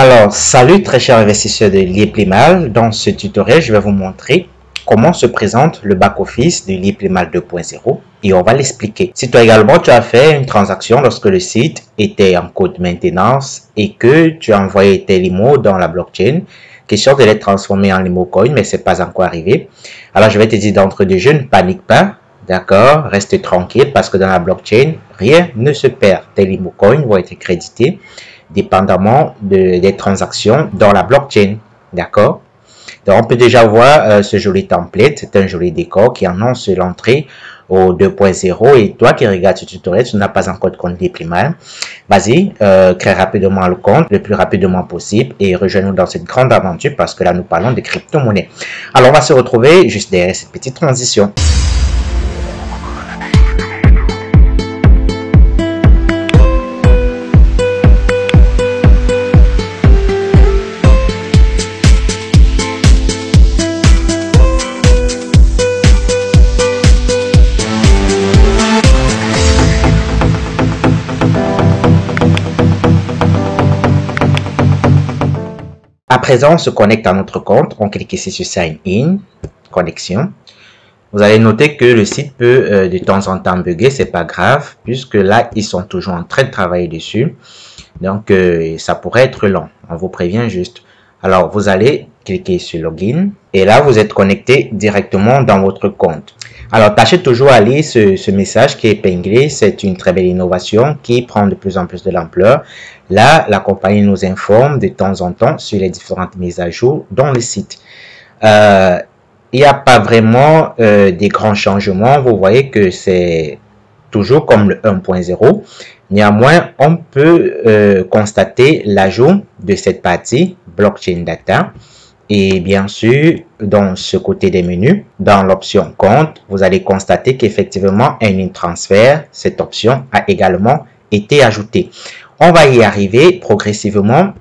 Alors, salut très chers investisseurs de Liéplimal. Dans ce tutoriel, je vais vous montrer comment se présente le back-office de Liéplimal 2.0 et on va l'expliquer. Si toi également, tu as fait une transaction lorsque le site était en code maintenance et que tu as envoyé tes limos dans la blockchain, question de les transformer en LimoCoin, mais c'est pas encore arrivé. Alors, je vais te dire d'entrée de jeu, ne panique pas. D'accord, reste tranquille parce que dans la blockchain, rien ne se perd. Tes LimoCoins vont être crédités dépendamment des transactions dans la blockchain. D'accord? Donc, on peut déjà voir ce joli template. C'est un joli décor qui annonce l'entrée au 2.0. Et toi qui regardes ce tutoriel, tu n'as pas encore de compte Liéplimal. Vas-y, crée rapidement le compte le plus rapidement possible et rejoins-nous dans cette grande aventure parce que là, nous parlons de crypto-monnaie. Alors, on va se retrouver juste derrière cette petite transition. À présent, on se connecte à notre compte. On clique ici sur Sign In, connexion. Vous allez noter que le site peut de temps en temps bugger, c'est pas grave, puisque là, ils sont toujours en train de travailler dessus. Donc, ça pourrait être long. On vous prévient juste. Alors, vous allez cliquer sur Login et là, vous êtes connecté directement dans votre compte. Alors, tâchez toujours à lire ce message qui est épinglé. C'est une très belle innovation qui prend de plus en plus de l'ampleur. Là, la compagnie nous informe de temps en temps sur les différentes mises à jour dans le site. Il n'y a pas vraiment des grands changements. Vous voyez que c'est toujours comme le 1.0. Néanmoins, on peut constater l'ajout de cette partie blockchain data. Et bien sûr, dans ce côté des menus, dans l'option compte, vous allez constater qu'effectivement, un transfert, cette option a également été ajoutée. On va y arriver progressivement.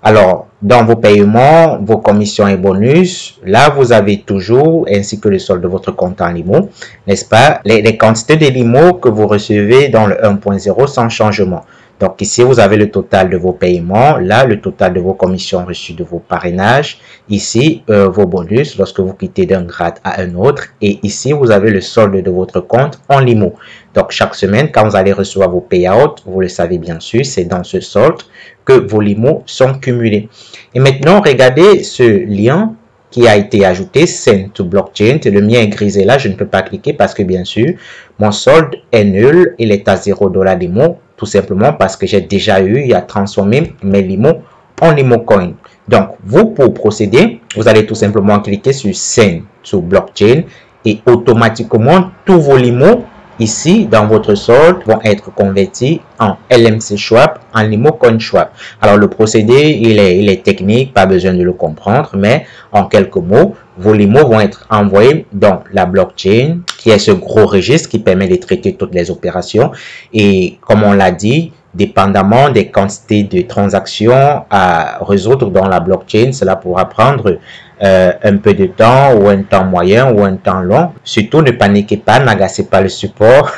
Alors, dans vos paiements, vos commissions et bonus, là, vous avez toujours, ainsi que le solde de votre compte en Limo, n'est-ce pas, les quantités de Limo que vous recevez dans le 1.0 sans changement. Donc ici, vous avez le total de vos paiements, là, le total de vos commissions reçues de vos parrainages, ici, vos bonus lorsque vous quittez d'un grade à un autre, et ici, vous avez le solde de votre compte en Limo. Donc chaque semaine, quand vous allez recevoir vos payouts, vous le savez bien sûr, c'est dans ce solde que vos Limos sont cumulés. Et maintenant, regardez ce lien qui a été ajouté, Send to Blockchain. Le mien est grisé là, je ne peux pas cliquer parce que bien sûr, mon solde est nul, il est à $0 Limo, tout simplement parce que j'ai déjà eu à transformer mes Limos en LimoCoin. Donc, vous, pour procéder, vous allez tout simplement cliquer sur Send to Blockchain et automatiquement, tous vos Limos ici, dans votre solde, vont être convertis en LMC Swap, en LimoCoin Swap. Alors, le procédé, il est technique, pas besoin de le comprendre, mais en quelques mots, vos limos vont être envoyés dans la blockchain, qui est ce gros registre qui permet de traiter toutes les opérations. Et comme on l'a dit, dépendamment des quantités de transactions à résoudre dans la blockchain, cela pourra prendre un peu de temps ou un temps moyen ou un temps long. Surtout, ne paniquez pas, n'agacez pas le support.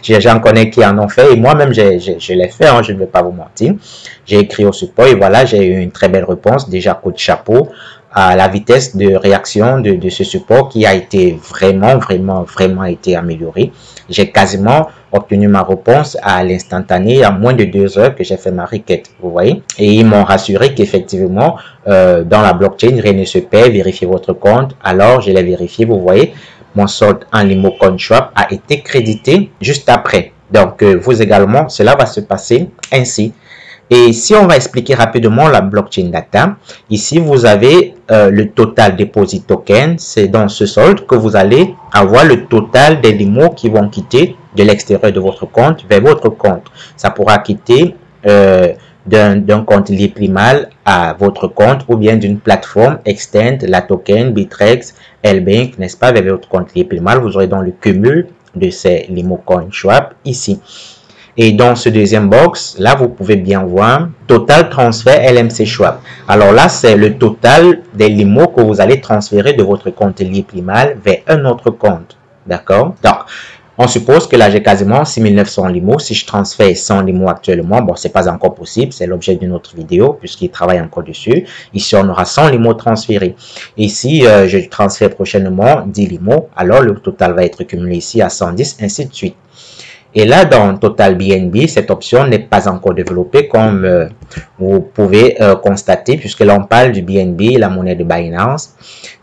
J'en connais qui en ont fait et moi-même, je l'ai fait, hein, je ne vais pas vous mentir. J'ai écrit au support et voilà, j'ai eu une très belle réponse. Déjà, coup de chapeau à la vitesse de réaction de ce support qui a été vraiment été amélioré. J'ai quasiment obtenu ma réponse à l'instantané à moins de 2 heures que j'ai fait ma requête, vous voyez. Et ils m'ont rassuré qu'effectivement, dans la blockchain, rien ne se perd, vérifiez votre compte. Alors, je l'ai vérifié, vous voyez, mon solde en LimoCoin Swap a été crédité juste après. Donc, vous également, cela va se passer ainsi. Et si on va expliquer rapidement la blockchain data, ici vous avez le total deposit token, c'est dans ce solde que vous allez avoir le total des limos qui vont quitter de l'extérieur de votre compte vers votre compte. Ça pourra quitter d'un compte Liéplimal à votre compte ou bien d'une plateforme externe, la token, Bittrex, LBank, n'est-ce pas, vers votre compte Liéplimal. Vous aurez dans le cumul de ces LimoCoin Swap ici. Et dans ce deuxième box, là, vous pouvez bien voir total transfert LMC Swap. Alors là, c'est le total des limos que vous allez transférer de votre compte Liéplimal vers un autre compte. D'accord? Donc, On suppose que là, j'ai quasiment 6900 Limo. Si je transfère 100 Limo actuellement, bon, c'est pas encore possible. C'est l'objet d'une autre vidéo puisqu'il travaille encore dessus. Ici, on aura 100 Limo transférés. Ici, je transfère prochainement 10 Limo. Alors, le total va être cumulé ici à 110, ainsi de suite. Et là, dans Total BNB, cette option n'est pas encore développée comme vous pouvez constater, puisque là, on parle du BNB, la monnaie de Binance.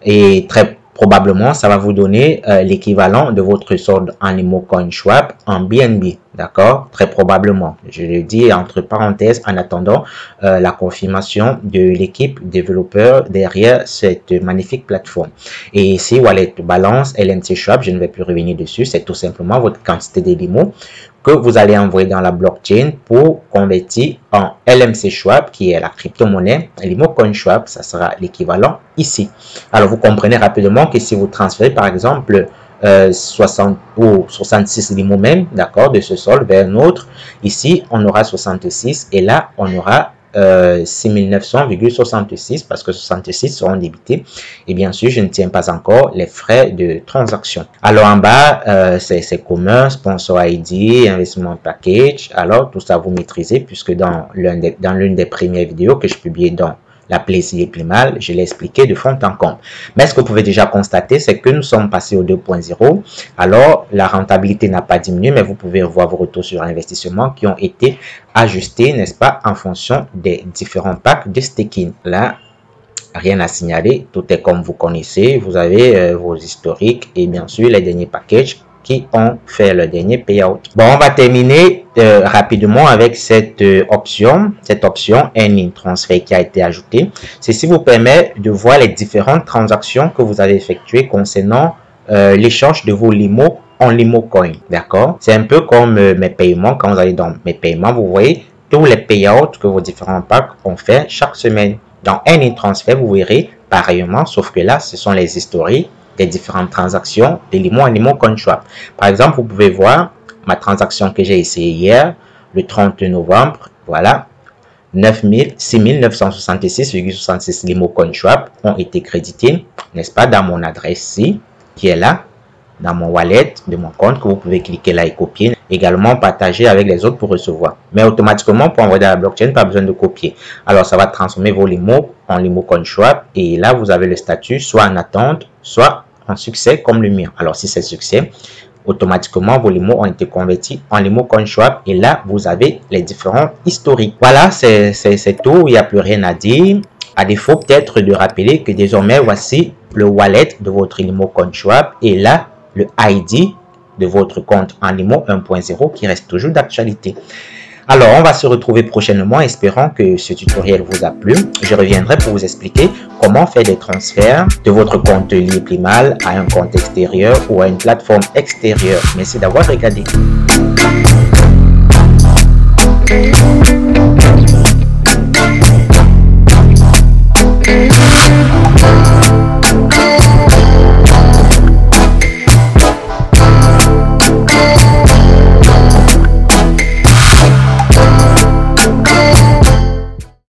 Et très probablement, ça va vous donner l'équivalent de votre solde en Limo CoinSwap en BNB. D'accord? Très probablement. Je le dis entre parenthèses en attendant la confirmation de l'équipe développeur derrière cette magnifique plateforme. Et ici, Wallet Balance, LMC Swap, je ne vais plus revenir dessus. C'est tout simplement votre quantité de Limo que vous allez envoyer dans la blockchain pour convertir en LMC Swap, qui est la crypto-monnaie. Limo CoinSwap, ça sera l'équivalent ici. Alors, vous comprenez rapidement que si vous transférez, par exemple, 60 ou 66 Limo même, d'accord, de ce solde vers un autre, ici, on aura 66 et là, on aura 6900,66 parce que 66 seront débités et bien sûr je ne tiens pas encore les frais de transaction. Alors en bas c'est commun, sponsor ID, investissement package. Alors tout ça vous maîtrisez puisque dans l'une des premières vidéos que je publiais dans la plaisir et plus mal, je l'ai expliqué de fond en comble. Mais ce que vous pouvez déjà constater, c'est que nous sommes passés au 2.0. Alors, la rentabilité n'a pas diminué, mais vous pouvez voir vos retours sur investissement qui ont été ajustés, n'est-ce pas, en fonction des différents packs de staking. Là, rien à signaler, tout est comme vous connaissez. Vous avez vos historiques et bien sûr les derniers packages qui ont fait le dernier payout. Bon, on va terminer rapidement avec cette option Earning Transfer qui a été ajoutée. Ceci vous permet de voir les différentes transactions que vous avez effectuées concernant l'échange de vos Limo en Limo Coin. D'accord? C'est un peu comme mes paiements. Quand vous allez dans mes paiements, vous voyez tous les payouts que vos différents packs ont fait chaque semaine. Dans Earning Transfer, vous verrez pareillement, sauf que là, ce sont les historiques des différentes transactions de Limo en Limo CoinSwap. Par exemple, vous pouvez voir ma transaction que j'ai essayé hier, le 30 novembre. Voilà, 6966,66 Limo CoinSwap ont été crédités, n'est-ce pas, dans mon adresse ici, qui est là, dans mon wallet de mon compte, que vous pouvez cliquer là et copier. Également partager avec les autres pour recevoir. Mais automatiquement, pour envoyer dans la blockchain, pas besoin de copier. Alors, ça va transformer vos Limo en Limo CoinSwap. Et là, vous avez le statut soit en attente, soit en succès comme le mien. Alors, si c'est succès, automatiquement, vos Limo ont été convertis en Limo CoinSwap. Et là, vous avez les différents historiques. Voilà, c'est tout. Il n'y a plus rien à dire. À défaut, peut-être de rappeler que désormais, voici le wallet de votre Limo CoinSwap. Et là, le ID de votre compte en Limo 1.0 qui reste toujours d'actualité. Alors, on va se retrouver prochainement, espérant que ce tutoriel vous a plu. Je reviendrai pour vous expliquer comment faire des transferts de votre compte Librimal à un compte extérieur ou à une plateforme extérieure. Merci d'avoir regardé.